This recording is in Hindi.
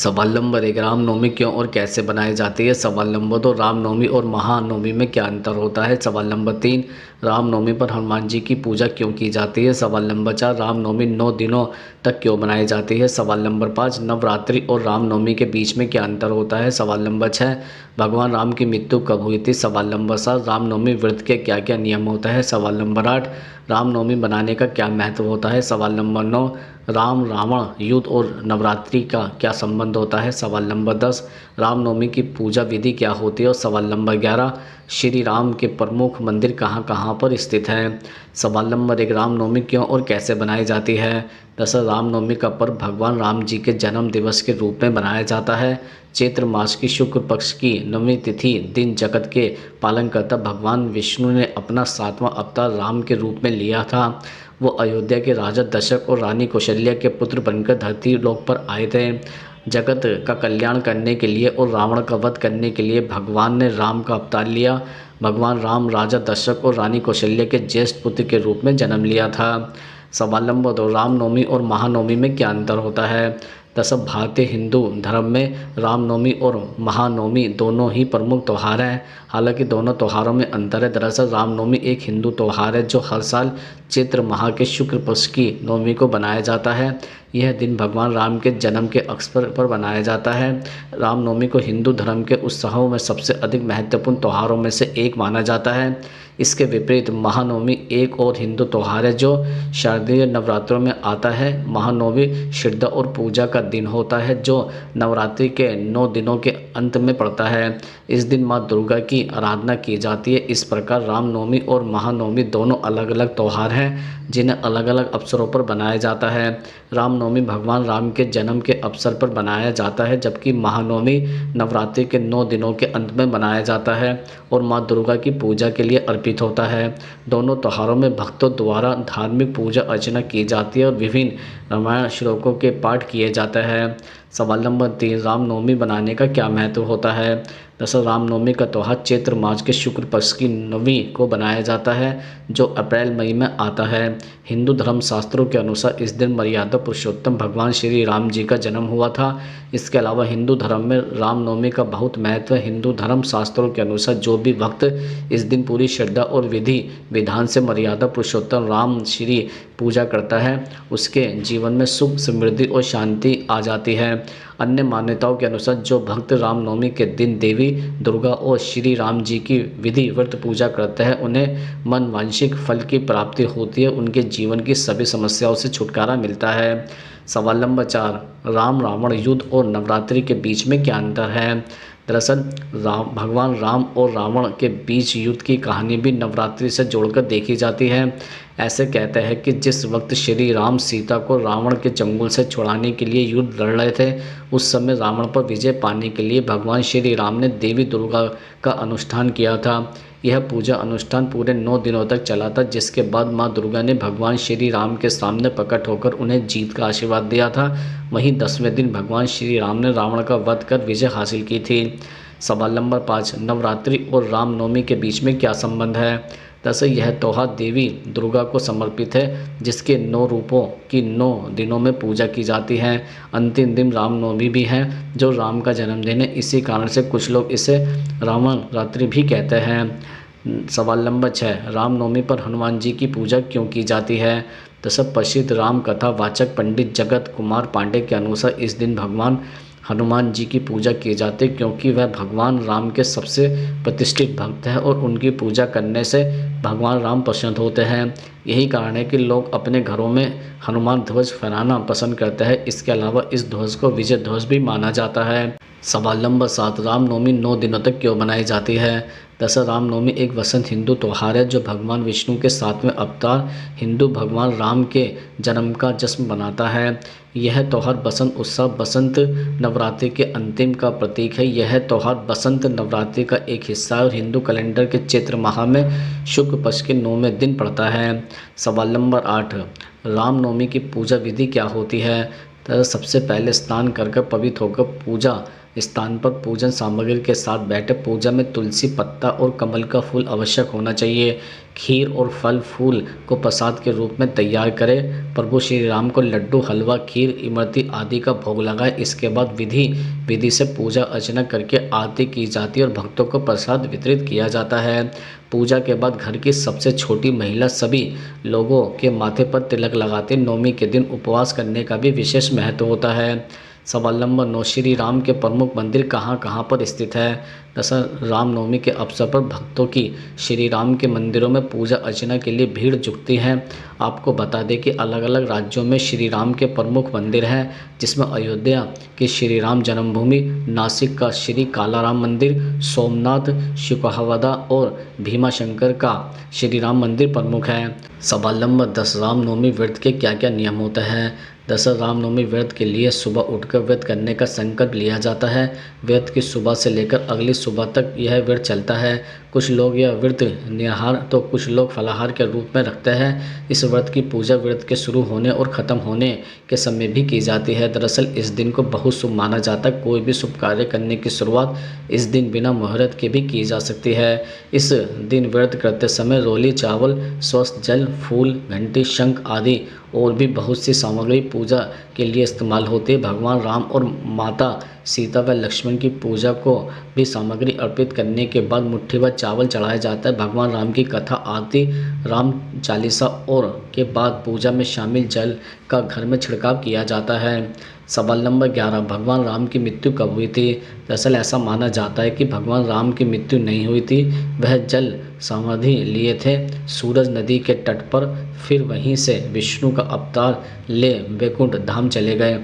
सवाल नंबर 1, रामनवमी क्यों और कैसे बनाई जाती है? सवाल नंबर 2, रामनवमी और महानवमी में क्या अंतर होता है? सवाल नंबर 3, रामनवमी पर हनुमान जी की पूजा क्यों की जाती है? सवाल नंबर 4, रामनवमी 9 दिनों तक क्यों मनाई जाती है? सवाल नंबर 5, नवरात्रि और रामनवमी के बीच में क्या अंतर होता है? सवाल नंबर 6, भगवान राम की मृत्यु कब हुई थी? सवाल नंबर 7, रामनवमी व्रत के क्या क्या नियम होता है? सवाल नंबर 8, रामनवमी बनाने का क्या महत्व होता है? सवाल नंबर 9, राम रावण युद्ध और नवरात्रि का क्या संबंध होता है? सवाल नंबर 10, रामनवमी की पूजा विधि क्या होती है? और सवाल नंबर 11, श्री राम के प्रमुख मंदिर कहाँ कहाँ पर स्थित हैं? सवाल नंबर 1, रामनवमी क्यों और कैसे बनाई जाती है? दरअसल रामनवमी का पर्व भगवान राम जी के जन्म दिवस के रूप में बनाया जाता है। चैत्र मास की शुक्ल पक्ष की नवमी तिथि दिन जगत के पालनकर्ता भगवान विष्णु ने अपना 7वां अवतार राम के रूप में लिया था। वो अयोध्या के राजा दशरथ और रानी कौशल्या के पुत्र बनकर धरती लोक पर आए थे। जगत का कल्याण करने के लिए और रावण का वध करने के लिए भगवान ने राम का अवतार लिया। भगवान राम राजा दशरथ और रानी कौशल्या के ज्येष्ठ पुत्र के रूप में जन्म लिया था। सवाल नंबर 2, रामनवमी और महानवमी में क्या अंतर होता है? दरअसल भारतीय हिंदू धर्म में रामनवमी और महानवमी दोनों ही प्रमुख त्यौहार हैं। हालांकि दोनों त्यौहारों में अंतर है। दरअसल रामनवमी एक हिंदू त्यौहार है जो हर साल चैत्र माह के शुक्ल पक्ष की नवमी को बनाया जाता है। यह दिन भगवान राम के जन्म के अवसर पर बनाया जाता है। रामनवमी को हिंदू धर्म के उत्सवों में सबसे अधिक महत्वपूर्ण त्यौहारों में से एक माना जाता है। इसके विपरीत महानवमी एक और हिंदू त्यौहार है जो शारदीय नवरात्रों में आता है। महानवमी श्रद्धा और पूजा का दिन होता है जो नवरात्रि के 9 दिनों के अंत में पड़ता है। इस दिन माँ दुर्गा की आराधना की जाती है। इस प्रकार रामनवमी और महानवमी दोनों अलग अलग त्यौहार हैं जिन्हें अलग अलग अवसरों पर बनाया जाता है। रामनवमी भगवान राम के जन्म के अवसर पर बनाया जाता है, जबकि महानवमी नवरात्रि के 9 दिनों के अंत में बनाया जाता है और माँ दुर्गा की पूजा के लिए अर्पित होता है। दोनों त्योहारों में भक्तों द्वारा धार्मिक पूजा अर्चना की जाती है और विभिन्न रामायण श्लोकों के पाठ किए जाते हैं। सवाल नंबर 3, रामनवमी बनाने का क्या महत्व होता है? दरअसल रामनवमी का त्यौहार चैत्र मास के शुक्ल पक्ष की नवमी को बनाया जाता है जो अप्रैल मई में आता है। हिंदू धर्म शास्त्रों के अनुसार इस दिन मर्यादा पुरुषोत्तम भगवान श्री राम जी का जन्म हुआ था। इसके अलावा हिंदू धर्म में रामनवमी का बहुत महत्व है। हिंदू धर्म शास्त्रों के अनुसार जो भी भक्त इस दिन पूरी श्रद्धा और विधि विधान से मर्यादा पुरुषोत्तम राम श्री पूजा करता है उसके जीवन में सुख समृद्धि और शांति आ जाती है। अन्य मान्यताओं के अनुसार जो भक्त रामनवमी के दिन देवी दुर्गा और श्री राम जी की विधि व्रत पूजा करते हैं उन्हें मनवांछित फल की प्राप्ति होती है, उनके जीवन की सभी समस्याओं से छुटकारा मिलता है। सवाल नंबर 4, राम रावण युद्ध और नवरात्रि के बीच में क्या अंतर है? दरअसल भगवान राम और रावण के बीच युद्ध की कहानी भी नवरात्रि से जोड़कर देखी जाती है। ऐसे कहते हैं कि जिस वक्त श्री राम सीता को रावण के चंगुल से छुड़ाने के लिए युद्ध लड़ रहे थे उस समय रावण पर विजय पाने के लिए भगवान श्री राम ने देवी दुर्गा का अनुष्ठान किया था। यह पूजा अनुष्ठान पूरे 9 दिनों तक चला था, जिसके बाद माँ दुर्गा ने भगवान श्री राम के सामने प्रकट होकर उन्हें जीत का आशीर्वाद दिया था। वहीं 10वें दिन भगवान श्री राम ने रावण का वध कर विजय हासिल की थी। सवाल नंबर 5, नवरात्रि और रामनवमी के बीच में क्या संबंध है? दरअसल यह त्यौहार देवी दुर्गा को समर्पित है जिसके 9 रूपों की 9 दिनों में पूजा की जाती है। अंतिम दिन रामनवमी भी है जो राम का जन्मदिन है। इसी कारण से कुछ लोग इसे रावण रात्रि भी कहते हैं। सवाल नंबर 6, रामनवमी पर हनुमान जी की पूजा क्यों की जाती है? दरअसल प्रसिद्ध राम कथा वाचक पंडित जगत कुमार पांडे के अनुसार इस दिन भगवान हनुमान जी की पूजा की जाती है क्योंकि वह भगवान राम के सबसे प्रतिष्ठित भक्त हैं और उनकी पूजा करने से भगवान राम प्रसन्न होते हैं। यही कारण है कि लोग अपने घरों में हनुमान ध्वज फहराना पसंद करते हैं। इसके अलावा इस ध्वज को विजय ध्वज भी माना जाता है। सवाल नंबर 7, रामनवमी 9 दिनों तक क्यों मनाई जाती है? दरअसल रामनवमी एक वसंत हिंदू त्यौहार है जो भगवान विष्णु के 7वें अवतार हिंदू भगवान राम के जन्म का जश्न मनाता है। यह त्यौहार बसंत उत्सव बसंत नवरात्रि के अंतिम का प्रतीक है। यह त्यौहार बसंत नवरात्रि का एक हिस्सा है और हिंदू कैलेंडर के चैत्र माह में शुक्ल पक्ष के 9वें दिन पड़ता है। सवाल नंबर 8, रामनवमी की पूजा विधि क्या होती है? तो सबसे पहले स्नान कर पवित्र होकर पूजा स्थान पर पूजन सामग्री के साथ बैठे। पूजा में तुलसी पत्ता और कमल का फूल आवश्यक होना चाहिए। खीर और फल फूल को प्रसाद के रूप में तैयार करें। प्रभु श्री राम को लड्डू, हलवा, खीर, इमरती आदि का भोग लगाए। इसके बाद विधि से पूजा अर्चना करके आरती की जाती है और भक्तों को प्रसाद वितरित किया जाता है। पूजा के बाद घर की सबसे छोटी महिला सभी लोगों के माथे पर तिलक लगाते। नवमी के दिन उपवास करने का भी विशेष महत्व होता है। सवाल नंबर 9, श्री राम के प्रमुख मंदिर कहाँ कहाँ पर स्थित है? दरअसल रामनवमी के अवसर पर भक्तों की श्री राम के मंदिरों में पूजा अर्चना के लिए भीड़ जुटती है। आपको बता दें कि अलग अलग राज्यों में श्री राम के प्रमुख मंदिर हैं, जिसमें अयोध्या की श्री राम जन्मभूमि, नासिक का श्री कालाराम मंदिर, सोमनाथ, शिकोहावदा और भीमाशंकर का श्री राम मंदिर प्रमुख है। सवाल नंबर 10, रामनवमी व्रत के क्या क्या नियम होते हैं? दरअसल रामनवमी व्रत के लिए सुबह उठकर व्रत करने का संकल्प लिया जाता है। व्रत की सुबह से लेकर अगली सुबह तक यह व्रत चलता है। कुछ लोग यह व्रत निराहार तो कुछ लोग फलाहार के रूप में रखते हैं। इस व्रत की पूजा व्रत के शुरू होने और ख़त्म होने के समय भी की जाती है। दरअसल इस दिन को बहुत शुभ माना जाता है। कोई भी शुभ कार्य करने की शुरुआत इस दिन बिना मुहूर्त के भी की जा सकती है। इस दिन व्रत करते समय रोली चावल, स्वस्थ जल, फूल, घंटी, शंख आदि और भी बहुत सी सामग्री पूजा के लिए इस्तेमाल होती है। भगवान राम और माता सीता व लक्ष्मण की पूजा को भी सामग्री अर्पित करने के बाद मुट्ठी भर चावल चढ़ाया जाता है। भगवान राम की कथा, आरती, राम चालीसा और के बाद पूजा में शामिल जल का घर में छिड़काव किया जाता है। सवाल नंबर 11, भगवान राम की मृत्यु कब हुई थी? दरअसल ऐसा माना जाता है कि भगवान राम की मृत्यु नहीं हुई थी। वह जल समाधि लिए थे सूरज नदी के तट पर, फिर वहीं से विष्णु का अवतार ले वैकुंठ धाम चले गए।